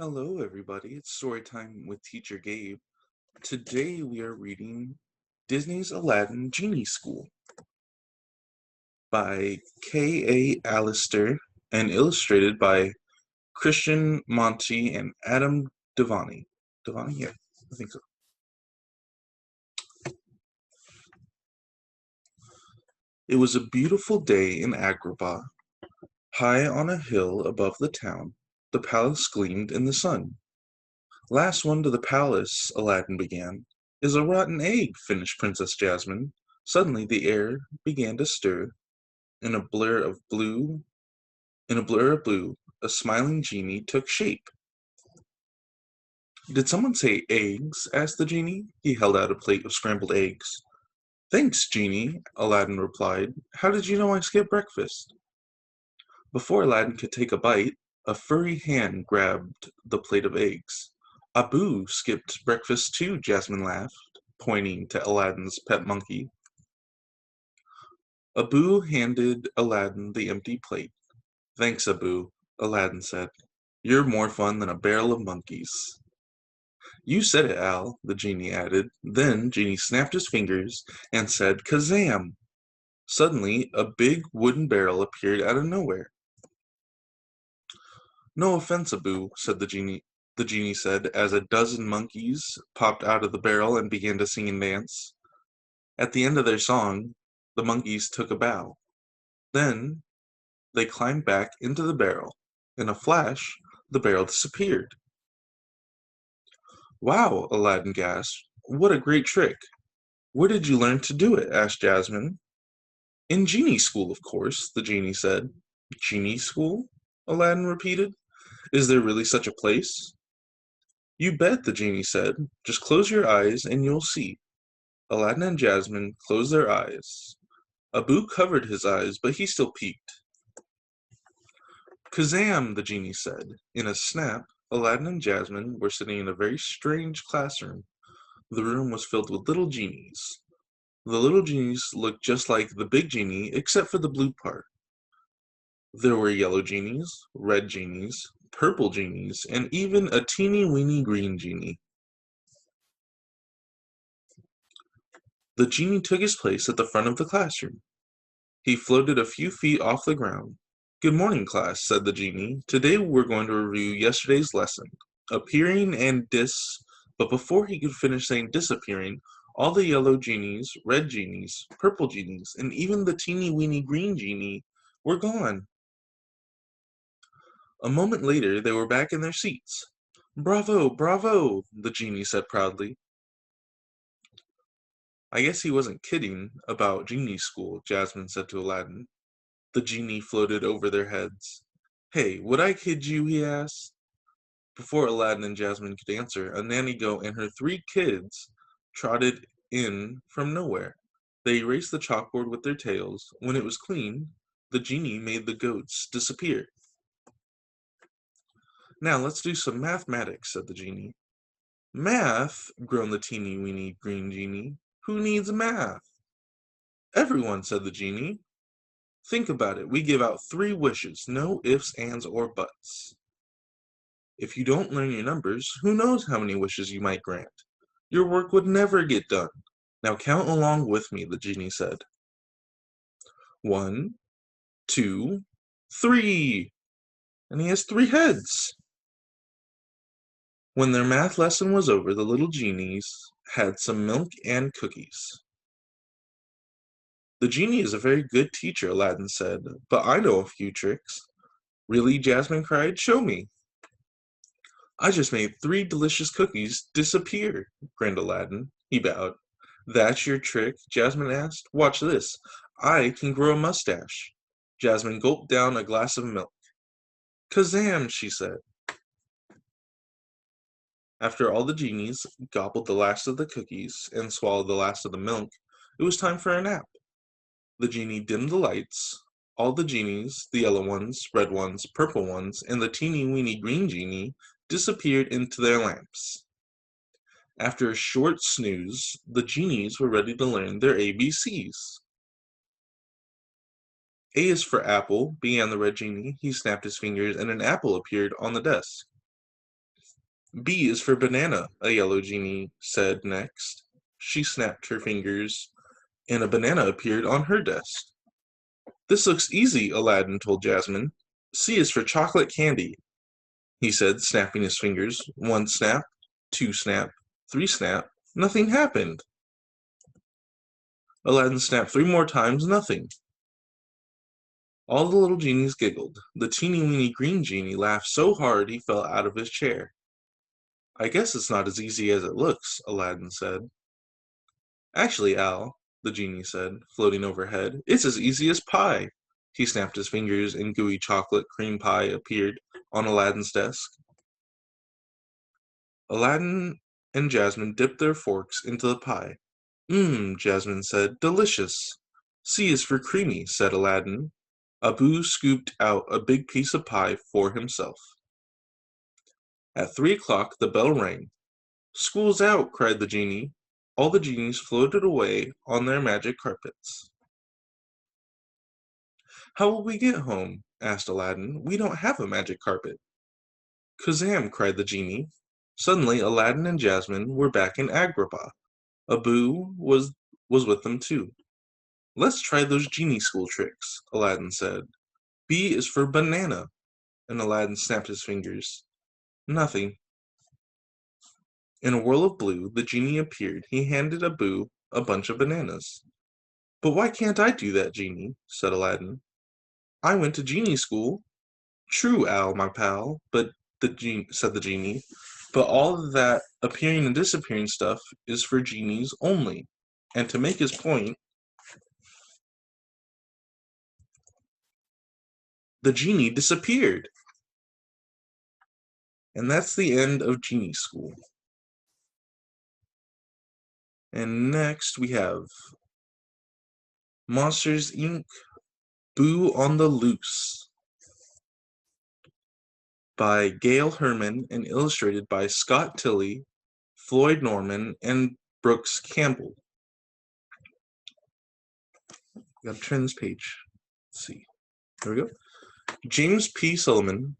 Hello, everybody. It's story time with Teacher Gabe. Today we are reading Disney's Aladdin Genie School by K.A. Alistir and illustrated by Christian Monte and Adam Devaney. Devaney? Yeah, I think so. It was a beautiful day in Agrabah. High on a hill above the town, the palace gleamed in the sun. Last one to the palace, Aladdin began. Is a rotten egg, finished Princess Jasmine. Suddenly the air began to stir. In a blur of blue, in a blur of blue, a smiling genie took shape. Did someone say eggs? Asked the genie. He held out a plate of scrambled eggs. Thanks, genie, Aladdin replied. How did you know I skipped breakfast? Before Aladdin could take a bite, a furry hand grabbed the plate of eggs. Abu skipped breakfast too, Jasmine laughed, pointing to Aladdin's pet monkey. Abu handed Aladdin the empty plate. Thanks, Abu, Aladdin said. You're more fun than a barrel of monkeys. You said it, Al, the genie added. Then Genie snapped his fingers and said, Kazam! Suddenly, a big wooden barrel appeared out of nowhere. No offense, Abu, said the genie. The genie said as a dozen monkeys popped out of the barrel and began to sing and dance. At the end of their song, the monkeys took a bow. Then they climbed back into the barrel. In a flash, the barrel disappeared. Wow, Aladdin gasped. What a great trick. Where did you learn to do it? Asked Jasmine. In Genie School, of course, the genie said. Genie School? Aladdin repeated. Is there really such a place? You bet, the genie said. Just close your eyes and you'll see. Aladdin and Jasmine closed their eyes. Abu covered his eyes, but he still peeked. Kazam, the genie said. In a snap, Aladdin and Jasmine were sitting in a very strange classroom. The room was filled with little genies. The little genies looked just like the big genie, except for the blue part. There were yellow genies, red genies, purple genies, and even a teeny-weeny green genie. The genie took his place at the front of the classroom. He floated a few feet off the ground. Good morning, class, said the genie. Today we're going to review yesterday's lesson, appearing and but before he could finish saying disappearing, all the yellow genies, red genies, purple genies, and even the teeny-weeny green genie were gone. A moment later, they were back in their seats. Bravo, bravo, the genie said proudly. I guess he wasn't kidding about Genie School, Jasmine said to Aladdin. The genie floated over their heads. Hey, would I kid you? He asked. Before Aladdin and Jasmine could answer, a nanny goat and her 3 kids trotted in from nowhere. They erased the chalkboard with their tails. When it was clean, the genie made the goats disappear. Now let's do some mathematics, said the genie. Math, groaned the teeny-weeny green genie. Who needs math? Everyone, said the genie. Think about it. We give out 3 wishes, no ifs, ands, or buts. If you don't learn your numbers, who knows how many wishes you might grant? Your work would never get done. Now count along with me, the genie said. 1, 2, 3. And he has 3 heads. When their math lesson was over, the little genies had some milk and cookies. The genie is a very good teacher, Aladdin said, but I know a few tricks. Really, Jasmine cried, show me. I just made 3 delicious cookies disappear, grinned Aladdin. He bowed. That's your trick? Jasmine asked. Watch this. I can grow a mustache. Jasmine gulped down a glass of milk. Kazam, she said. After all the genies gobbled the last of the cookies and swallowed the last of the milk, it was time for a nap. The genie dimmed the lights. All the genies, the yellow ones, red ones, purple ones, and the teeny-weeny green genie disappeared into their lamps. After a short snooze, the genies were ready to learn their ABCs. A is for apple, began the red genie. He snapped his fingers, and an apple appeared on the desk. B is for banana, a yellow genie said next. She snapped her fingers, and a banana appeared on her desk. This looks easy, Aladdin told Jasmine. C is for chocolate candy, he said, snapping his fingers. One snap, two snap, three snap. Nothing happened. Aladdin snapped 3 more times, nothing. All the little genies giggled. The teeny-weeny green genie laughed so hard he fell out of his chair. I guess it's not as easy as it looks, Aladdin said. Actually, Al, the genie said, floating overhead, it's as easy as pie. He snapped his fingers and gooey chocolate cream pie appeared on Aladdin's desk. Aladdin and Jasmine dipped their forks into the pie. Jasmine said, delicious. C is for creamy, said Aladdin. Abu scooped out a big piece of pie for himself. At 3 o'clock, the bell rang. School's out, cried the genie. All the genies floated away on their magic carpets. How will we get home? Asked Aladdin. We don't have a magic carpet. Kazam, cried the genie. Suddenly, Aladdin and Jasmine were back in Agrabah. Abu was with them too. Let's try those genie school tricks, Aladdin said. B is for banana. And Aladdin snapped his fingers. Nothing. In a whirl of blue, the genie appeared. He handed Abu a bunch of bananas. But why can't I do that, Genie? Said Aladdin. I went to genie school. True, Al, my pal, said the genie. But all of that appearing and disappearing stuff is for genies only. And to make his point, the genie disappeared. And that's the end of Genie School. And next we have Monsters, Inc. Boo on the Loose by Gail Herman and illustrated by Scott Tilley, Floyd Norman, and Brooks Campbell. Gotta turn this page. Let's see. There we go. James P. Sullivan,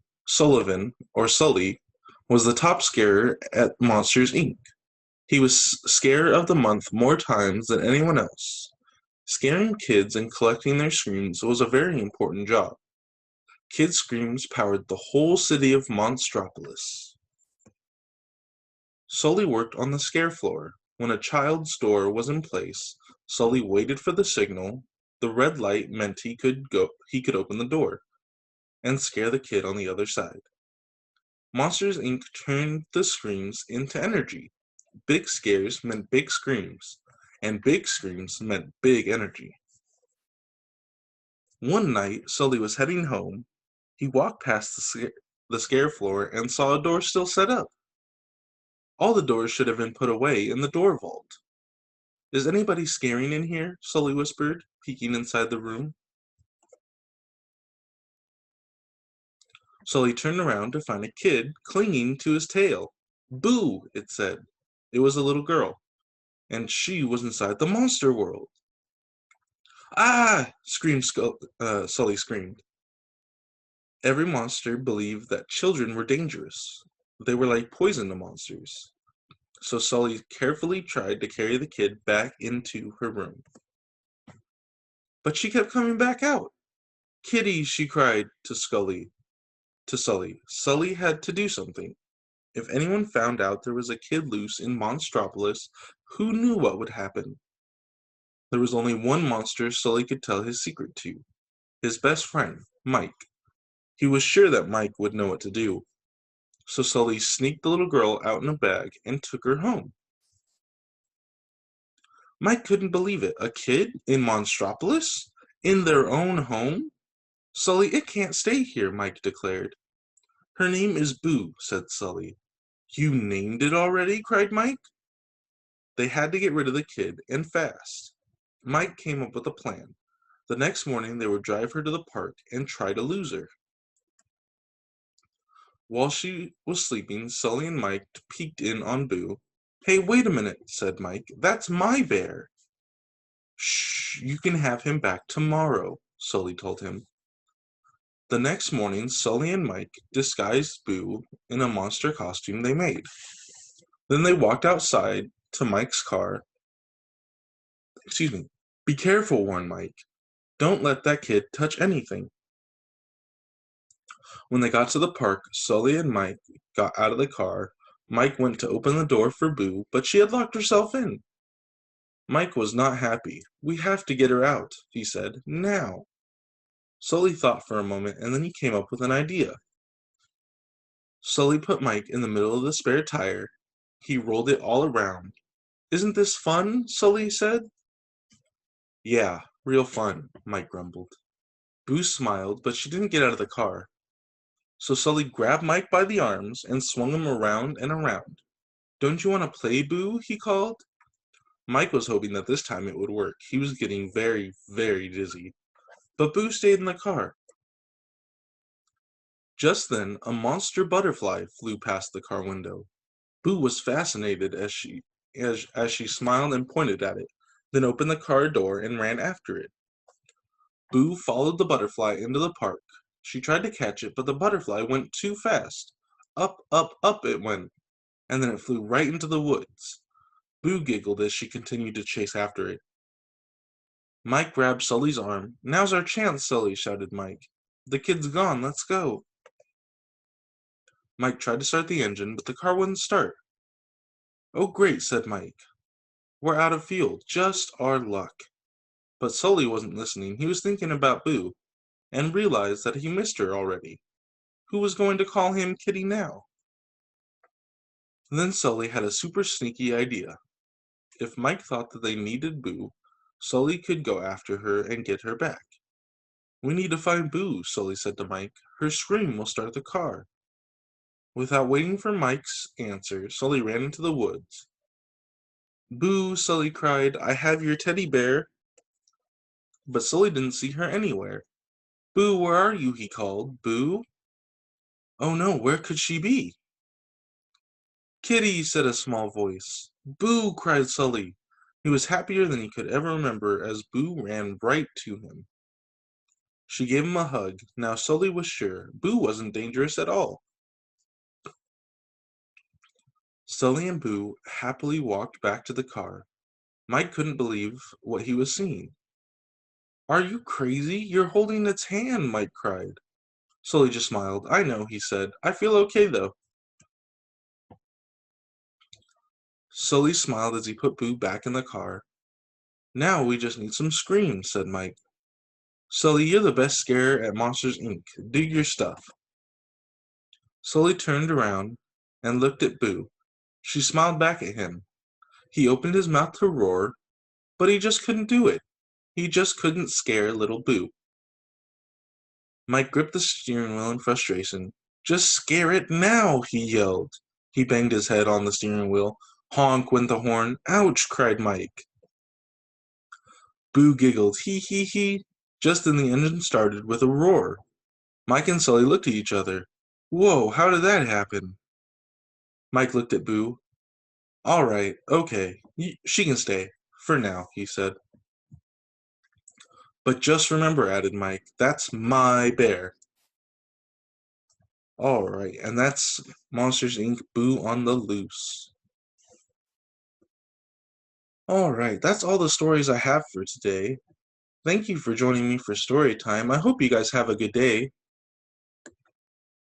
or Sully, was the top scarer at Monsters, Inc. He was Scare of the Month more times than anyone else. Scaring kids and collecting their screams was a very important job. Kids' screams powered the whole city of Monstropolis. Sully worked on the scare floor. When a child's door was in place, Sully waited for the signal. The red light meant he could open the door and scare the kid on the other side. Monsters, Inc. turned the screams into energy. Big scares meant big screams, and big screams meant big energy. One night, Sully was heading home. He walked past the scare floor and saw a door still set up. All the doors should have been put away in the door vault. Is anybody scaring in here? Sully whispered, peeking inside the room. Sully turned around to find a kid clinging to his tail. Boo, it said. It was a little girl, and she was inside the monster world. Ah! Sully screamed. Every monster believed that children were dangerous. They were like poison to monsters. So Sully carefully tried to carry the kid back into her room. But she kept coming back out. Kitty, she cried to Sully. Sully had to do something. If anyone found out there was a kid loose in Monstropolis, who knew what would happen? There was only one monster Sully could tell his secret to. His best friend, Mike. He was sure that Mike would know what to do. So Sully sneaked the little girl out in a bag and took her home. Mike couldn't believe it. A kid in Monstropolis? In their own home? Sully, it can't stay here, Mike declared. Her name is Boo, said Sully. You named it already? Cried Mike. They had to get rid of the kid, and fast. Mike came up with a plan. The next morning they would drive her to the park and try to lose her. While she was sleeping, Sully and Mike peeked in on Boo. Hey, wait a minute, said Mike. That's my bear. Shh, you can have him back tomorrow, Sully told him. The next morning, Sully and Mike disguised Boo in a monster costume they made. Then they walked outside to Mike's car. Excuse me. Be careful, warned Mike. Don't let that kid touch anything. When they got to the park, Sully and Mike got out of the car. Mike went to open the door for Boo, but she had locked herself in. Mike was not happy. We have to get her out, he said. Now. Sully thought for a moment, and then he came up with an idea. Sully put Mike in the middle of the spare tire. He rolled it all around. Isn't this fun? Sully said. Yeah, real fun, Mike grumbled. Boo smiled, but she didn't get out of the car. So Sully grabbed Mike by the arms and swung him around and around. Don't you want to play, Boo? He called. Mike was hoping that this time it would work. He was getting very, very dizzy. But Boo stayed in the car. Just then, a monster butterfly flew past the car window. Boo was fascinated as she smiled and pointed at it, then opened the car door and ran after it. Boo followed the butterfly into the park. She tried to catch it, but the butterfly went too fast. Up, up, up it went, and then it flew right into the woods. Boo giggled as she continued to chase after it. Mike grabbed Sully's arm. Now's our chance, Sully, shouted Mike. The kid's gone, let's go. Mike tried to start the engine, but the car wouldn't start. Oh, great, said Mike. We're out of fuel, just our luck. But Sully wasn't listening. He was thinking about Boo, and realized that he missed her already. Who was going to call him Kitty now? Then Sully had a super sneaky idea. If Mike thought that they needed Boo, Sully could go after her and get her back. We need to find Boo, Sully said to Mike. Her scream will start the car. Without waiting for Mike's answer, Sully ran into the woods. Boo, Sully cried, I have your teddy bear. But Sully didn't see her anywhere. Boo, where are you? He called. Boo? Oh no, where could she be? Kitty, said a small voice. Boo, cried Sully. He was happier than he could ever remember as Boo ran right to him. She gave him a hug. Now Sully was sure Boo wasn't dangerous at all. Sully and Boo happily walked back to the car. Mike couldn't believe what he was seeing. Are you crazy? You're holding its hand, Mike cried. Sully just smiled. I know, he said. I feel okay, though. Sully smiled as he put Boo back in the car. Now we just need some screams, said Mike. Sully, you're the best scarer at Monsters, Inc. Do your stuff. Sully turned around and looked at Boo. She smiled back at him. He opened his mouth to roar, but he just couldn't do it. He just couldn't scare little Boo. Mike gripped the steering wheel in frustration. Just scare it now, he yelled. He banged his head on the steering wheel. Honk went the horn. Ouch, cried Mike. Boo giggled. He. Just then the engine started with a roar. Mike and Sully looked at each other. Whoa, how did that happen? Mike looked at Boo. All right, okay, she can stay. For now, he said. But just remember, added Mike, that's my bear. All right, and that's Monsters, Inc. Boo on the Loose. All right, that's all the stories I have for today. Thank you for joining me for story time. I hope you guys have a good day.